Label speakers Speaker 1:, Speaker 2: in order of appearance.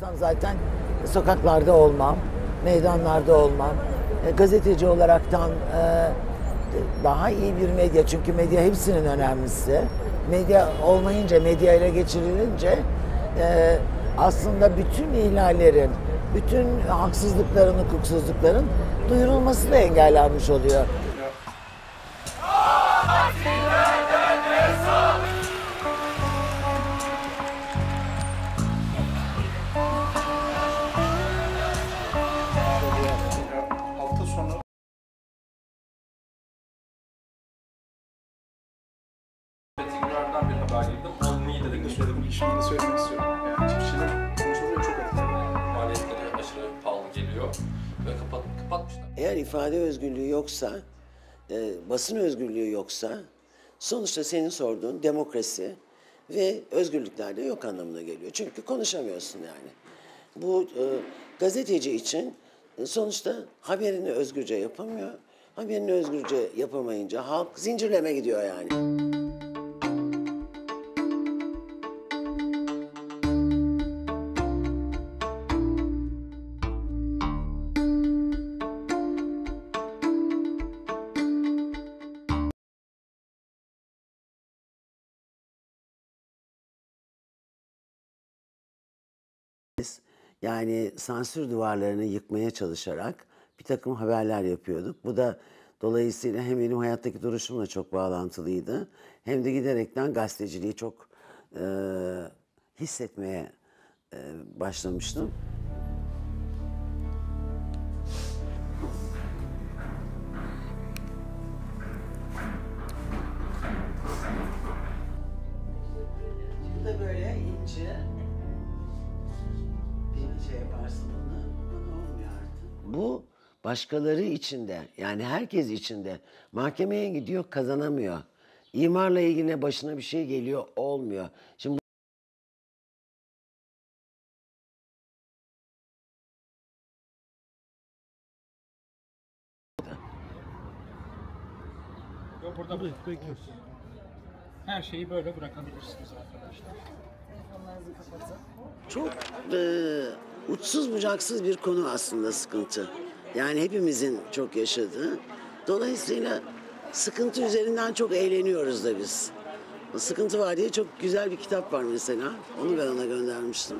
Speaker 1: olmasam zaten sokaklarda olmam, meydanlarda olmam. Gazeteci olaraktan daha iyi bir medya, çünkü medya hepsinin önemlisi. Medya olmayınca, medya ile geçirilince aslında bütün ihlallerin, bütün haksızlıkların, hukuksuzlukların duyurulması da engellenmiş oluyor.
Speaker 2: Hafta sonu Betingler'den bir haber girdim. O niye dedik söyledim. İşini söylemek istiyorum. Yani çiftçinin konuşmaları çok etkili. Maliyetleri aşırı pahalı geliyor ve kapatmışlar.
Speaker 1: Eğer ifade özgürlüğü yoksa, basın özgürlüğü yoksa, sonuçta senin sorduğun demokrasi ve özgürlükler de yok anlamına geliyor. Çünkü konuşamıyorsun yani. Bu gazeteci için sonuçta haberini özgürce yapamıyor. Haberini özgürce yapamayınca halk zincirleme gidiyor yani. Yani sansür duvarlarını yıkmaya çalışarak bir takım haberler yapıyorduk. Bu da dolayısıyla hem benim hayattaki duruşumla çok bağlantılıydı, hem de giderekten gazeteciliği çok hissetmeye başlamıştım. Bu da böyle ince. Yaparsın bunu olmuyor artık. Bu başkaları içinde, yani herkes içinde. Mahkemeye gidiyor, kazanamıyor. İmarla ilgili başına bir şey geliyor, olmuyor. Şimdi
Speaker 3: Burada bekliyoruz. Her şeyi böyle bırakabilirsiniz arkadaşlar. Telefonlarınızı kapatın.
Speaker 1: çok uçsuz bucaksız bir konu aslında sıkıntı. Yani hepimizin çok yaşadığı. Dolayısıyla sıkıntı üzerinden çok eğleniyoruz da biz. Sıkıntı var diye çok güzel bir kitap var mesela. Onu ben ona göndermiştim.